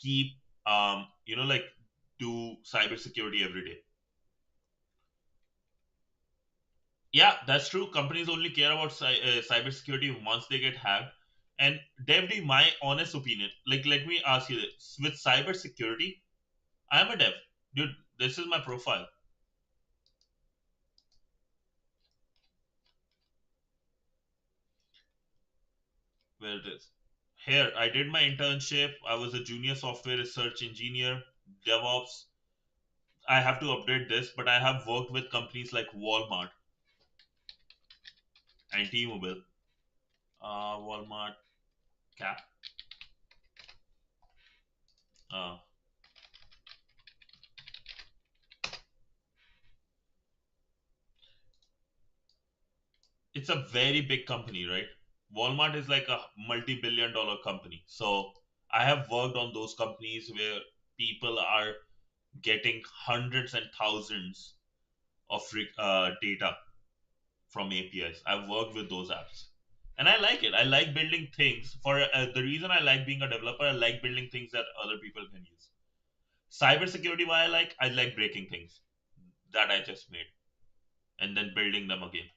keep like do cybersecurity every day. Yeah, that's true. Companies only care about cybersecurity once they get hacked. And Dev, my honest opinion, like let me ask you this: with cybersecurity, I am a dev, dude. This is my profile. Where it is. Here, I did my internship. I was a junior software research engineer, DevOps. I have to update this, but I have worked with companies like Walmart and T-Mobile. Walmart, Cap. Uh, it's a very big company, right? Walmart is like a multi-billion dollar company. So I have worked on those companies where people are getting hundreds and thousands of data from APIs. I've worked with those apps. And I like it. I like building things. For the reason I like being a developer, I like building things that other people can use. Cybersecurity, why I like breaking things that I just made and then building them again.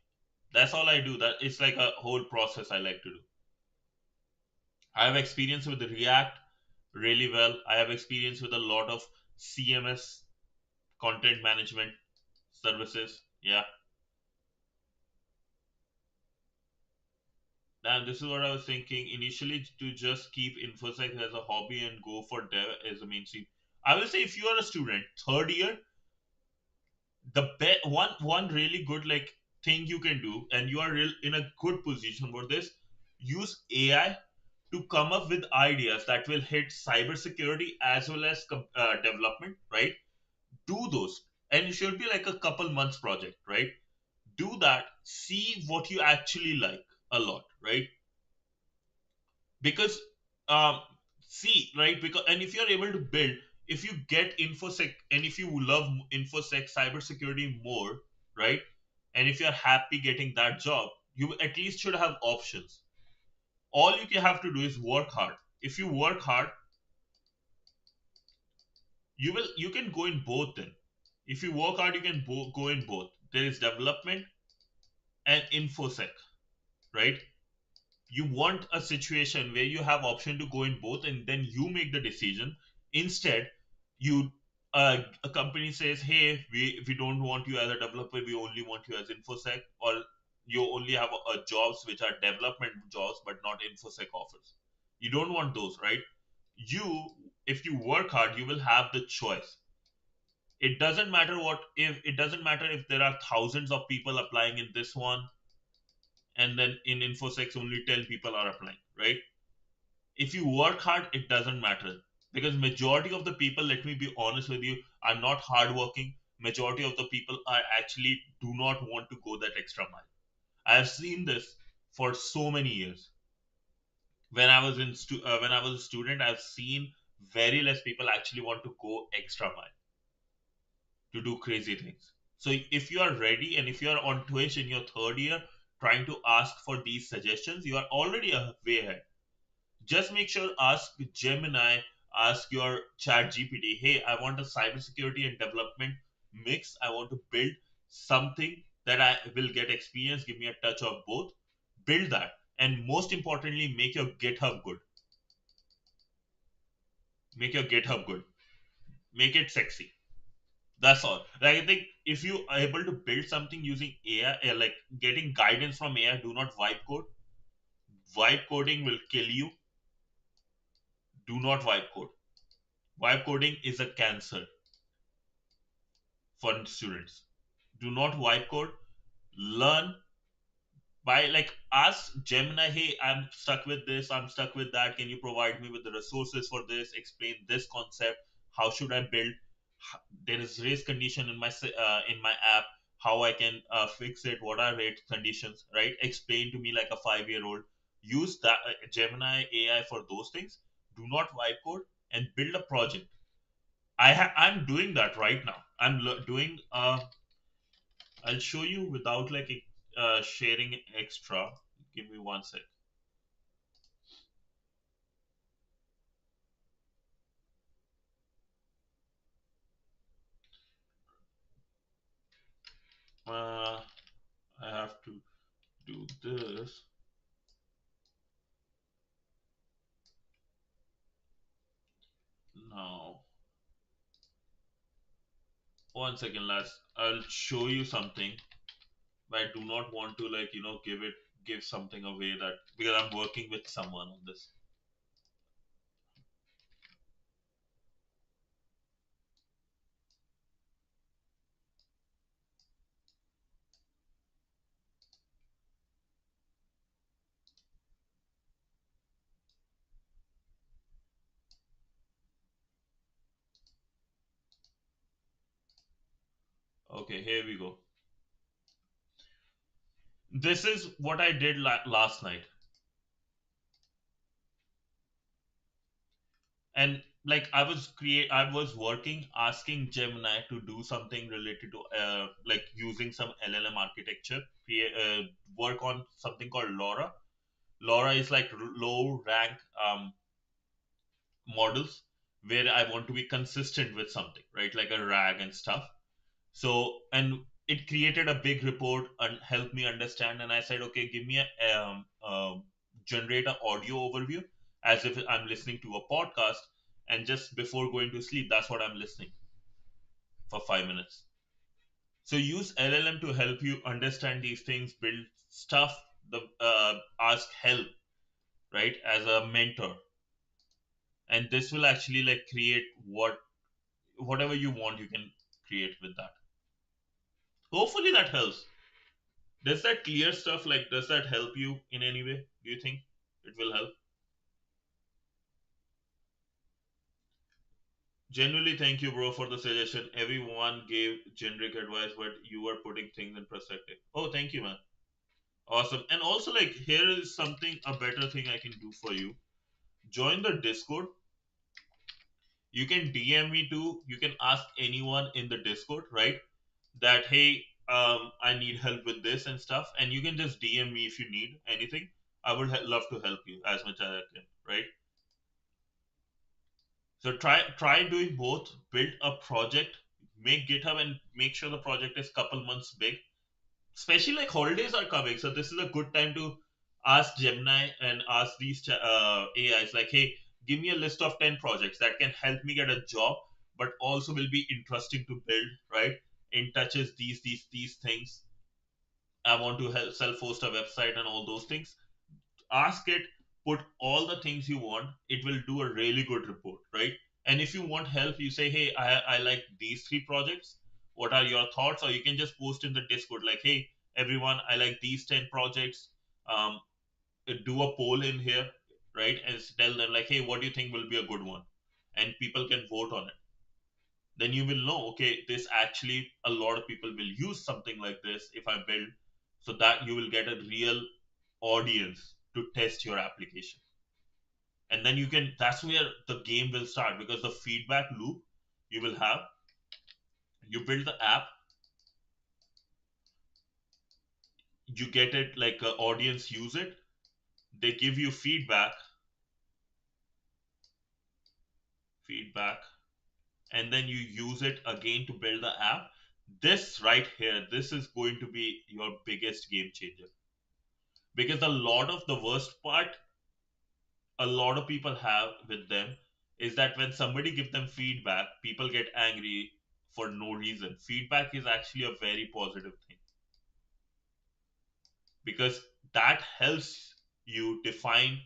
That's all I do. That it's like a whole process I like to do. I have experience with React really well. I have experience with a lot of CMS, content management services. Yeah. And this is what I was thinking initially, to just keep InfoSec as a hobby and go for dev as a mainstream. I will say if you are a student, third year, one really good like thing you can do, and you are in a good position for this. Use AI to come up with ideas that will hit cybersecurity as well as development, right? Do those, and it should be like a couple months project, right? Do that, see what you actually like a lot, right? Because um see, right, because and if you're able to build, if you get infosec and if you love infosec cybersecurity more, right, and if you're happy getting that job, you at least should have options. All you have to do is work hard. If you work hard, you can go in both. Then if you work hard, you can go in both. There is development and infosec, right? You want a situation where you have option to go in both, and then you make the decision. Instead, you a company says, hey, we don't want you as a developer, we only want you as infosec, or you only have jobs which are development jobs but not infosec offers. You don't want those, right? You, if you work hard, you will have the choice. It doesn't matter if there are thousands of people applying in this one, and then in infosec only 10 people are applying, right? If you work hard, it doesn't matter, because majority of the people, let me be honest with you, are not hardworking. Majority of the people are actually do not want to go that extra mile. I have seen this for so many years. When I was a student, I've seen very less people actually want to go extra mile to do crazy things. So if you are ready, and if you are on Twitch in your third year trying to ask for these suggestions, you are already a way ahead. Just make sure, ask Gemini, ask your chat GPT, hey, I want a cybersecurity and development mix. I want to build something that I will get experience, give me a touch of both. Build that. And most importantly, make your GitHub good. Make your GitHub good. Make it sexy. That's all. Like, I think if you are able to build something using AI, like getting guidance from AI, do not vibe code. Vibe coding will kill you. Do not vibe code. Vibe coding is a cancer for students. Do not vibe code. Learn by, like, ask Gemini, hey, I'm stuck with this, I'm stuck with that, can you provide me with the resources for this, explain this concept, how should I build, there is race condition in my app, how I can fix it, what are rate conditions, right? Explain to me like a 5-year old. Use that Gemini AI for those things. Do not vibe code, and build a project. I'm doing that right now. I'm doing I'll show you without like sharing extra. Give me one sec. Uh, I have to do this now. One second, lads. I'll show you something, but I do not want to, like, give it give something away that because I'm working with someone on this. Okay, here we go. This is what I did last night. And like I was working asking Gemini to do something related to like using some LLM architecture, work on something called LoRa is like low rank models where I want to be consistent with something, right, like a RAG and stuff. So and it created a big report and helped me understand, and I said, okay, give me a generate a audio overview as if I'm listening to a podcast, and just before going to sleep, that's what I'm listening for 5 minutes. So use LLM to help you understand these things, build stuff, the ask help, right, as a mentor, and this will actually like create whatever you want, you can create with that. Hopefully that helps. Does that clear stuff, like does that help you in any way? Do you think it will help? Genuinely, thank you, bro, for the suggestion. Everyone gave generic advice, but you are putting things in perspective. Oh, thank you, man. Awesome. And also, like, here is something a better thing I can do for you. Join the Discord. You can DM me too. You can ask anyone in the Discord, right? That hey, I need help with this and stuff, and you can just DM me if you need anything. I would love to help you as much as I can, right? So try doing both. Build a project, make GitHub, and make sure the project is couple months big. Especially like holidays are coming, so this is a good time to ask Gemini and ask these AIs like, hey, give me a list of 10 projects that can help me get a job, but also will be interesting to build, right? In touches these things. I want to help self host a website and all those things. Ask it, put all the things you want, it will do a really good report, right? And if you want help, you say, hey, I like these 3 projects, what are your thoughts? Or you can just post in the Discord like, hey everyone, I like these 10 projects. um, do a poll in here, right, and tell them like, hey, what do you think will be a good one, and people can vote on it. Then you will know, okay, this actually a lot of people will use something like this if I build, so that you will get a real audience to test your application. And then you can, that's where the game will start, because the feedback loop you will have, you build the app, you get it, like audience use it, they give you feedback, and then you use it again to build the app. This right here, this is going to be your biggest game changer, because a lot of the worst part a lot of people have with them is that when somebody give them feedback, people get angry for no reason. Feedback is actually a very positive thing, because that helps you define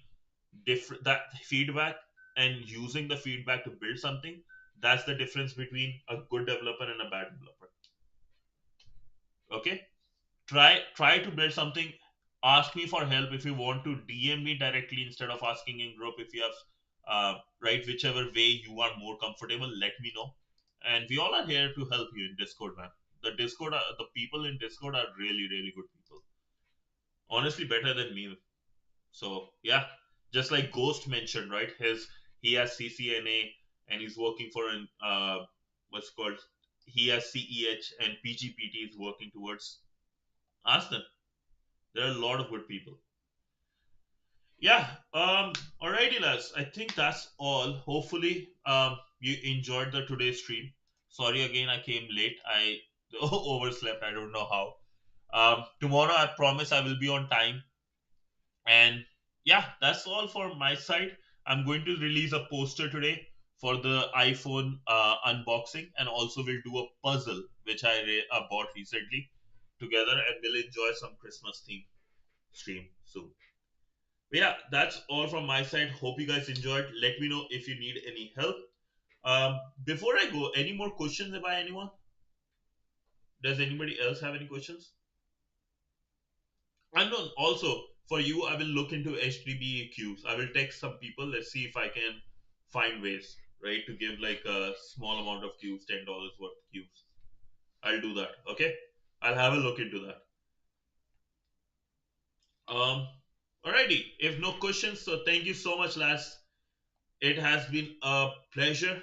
different that feedback, and using the feedback to build something. That's the difference between a good developer and a bad developer. Okay, try to build something. Ask me for help if you want to DM me directly instead of asking in group. If you have right, whichever way you are more comfortable, let me know. And we all are here to help you in Discord, man. The people in Discord are really really good people, honestly better than me. So yeah, just like Ghost mentioned, right, his he has CCNA, and he's working for an what's called, he has CEH, and PGPT is working towards. Ask them. There are a lot of good people. Yeah. Alrighty, lads. I think that's all. Hopefully, you enjoyed the today's stream. Sorry again, I came late. I overslept. I don't know how. Tomorrow, I promise I will be on time. And yeah, that's all for my side. I'm going to release a poster today for the iPhone unboxing, and also we'll do a puzzle which I bought recently together, and we'll enjoy some Christmas theme. stream soon. But yeah, that's all from my side. Hope you guys enjoyed. Let me know if you need any help. Before I go, any more questions by anyone? Does anybody else have any questions? And no, also for you, I will look into HTTP queues. I will text some people. Let's see if I can find ways, right, to give like a small amount of queues, $10 worth of queues. I'll do that. Okay, I'll have a look into that. Um, alrighty. If no questions, so thank you so much, lads. It has been a pleasure.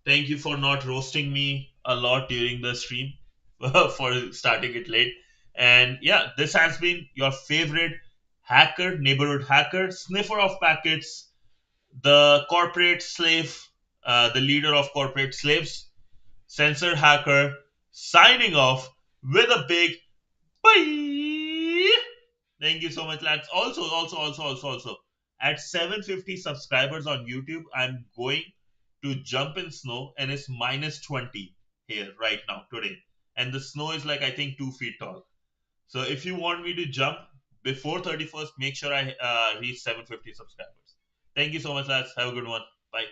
Thank you for not roasting me a lot during the stream for starting it late. And yeah, this has been your favorite hacker, neighborhood hacker, sniffer of packets, the corporate slave, the leader of corporate slaves, censor hacker, signing off with a big bye. Thank you so much, lads. Also, at 750 subscribers on YouTube, I'm going to jump in snow, and it's minus 20 here right now today, and the snow is like I think 2 feet tall. So if you want me to jump before 31st, make sure I reach 750 subscribers. Thank you so much, lads. Have a good one. Bye.